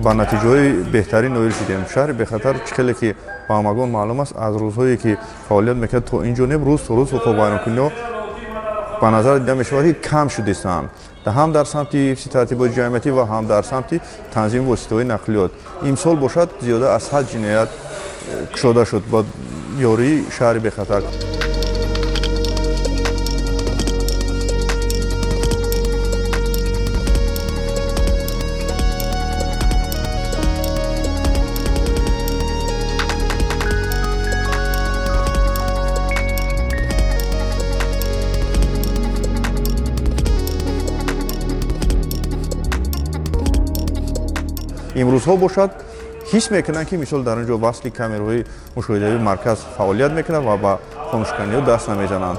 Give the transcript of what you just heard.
با نتیجه بهتری نویل شدیم. شهر به خاطر چخلی که با مگون معلوم است از روزهایی که فعالیت میکرد تا اینجا نیم روز حقوق بین‌المللی به نظر دیده میشود که کم شده است. هم در سمت ترتیبات جمعیتی و هم در سمت تنظیم وسیله‌های نقلیات امسال باشد زیاده از حد جنایت شده شد با یاری شهر به خطر. امروزها باشد حس میکنن که مثال در اینجا وصل کامرهای مشاهده‌ای مرکز فعالیت میکنه و با خاموشکنی دست نمیزنند.